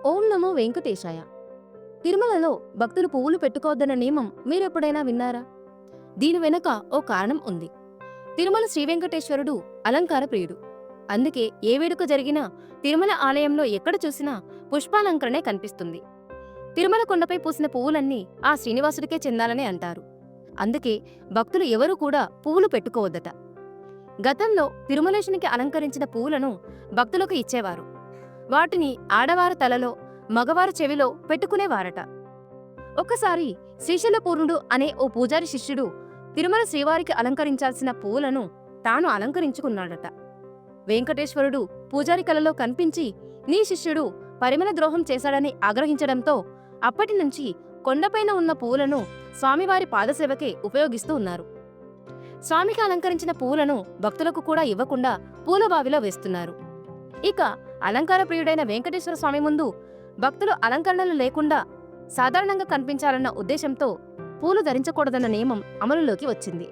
ఓం నమో వెంకటేశాయ. తిరుమలలో భక్తులు పువ్వులు పెట్టుకోవద్దన్న నియమం మీరెప్పుడైనా విన్నారా? దీని వెనుక ఓ కారణం ఉంది. తిరుమల శ్రీ వెంకటేశ్వరుడు అలంకార ప్రియుడు. అందుకే ఏ వేడుక జరిగినా తిరుమల ఆలయంలో ఎక్కడ చూసినా పుష్పాలంకరణే కనిపిస్తుంది. తిరుమల కొండపై పూసిన పువ్వులన్నీ ఆ శ్రీనివాసుడికే చెందాలని అంటారు. అందుకే భక్తులు ఎవరూ కూడా పువ్వులు పెట్టుకోవద్దట. గతంలో తిరుమలేశునికి అలంకరించిన పువ్వులను భక్తులకు ఇచ్చేవారు. వాటిని ఆడవారు తలలో, మగవారు చెవిలో పెట్టుకునేవారట. ఒకసారి శ్రీశైలపూర్ణుడు అనే ఓ పూజారి శిష్యుడు తిరుమల శ్రీవారికి అలంకరించాల్సిన పువ్వులను తాను అలంకరించుకున్నాడట. వెంకటేశ్వరుడు పూజారి కలలో కనిపించి నీ శిష్యుడు పరిమళ ద్రోహం చేశాడని ఆగ్రహించడంతో అప్పటినుంచి కొండపైన ఉన్న పువ్వులను స్వామివారి పాదసేవకే ఉపయోగిస్తూ ఉన్నారు. స్వామికి అలంకరించిన పువ్వులను భక్తులకు కూడా ఇవ్వకుండా పూలబావిలో వేస్తున్నారు. ఇక అలంకార ప్రియుడైన వెంకటేశ్వర స్వామి ముందు భక్తులు అలంకరణలు లేకుండా సాధారణంగా కనిపించాలన్న ఉద్దేశంతో పూలు ధరించకూడదన్న నియమం అమలులోకి వచ్చింది.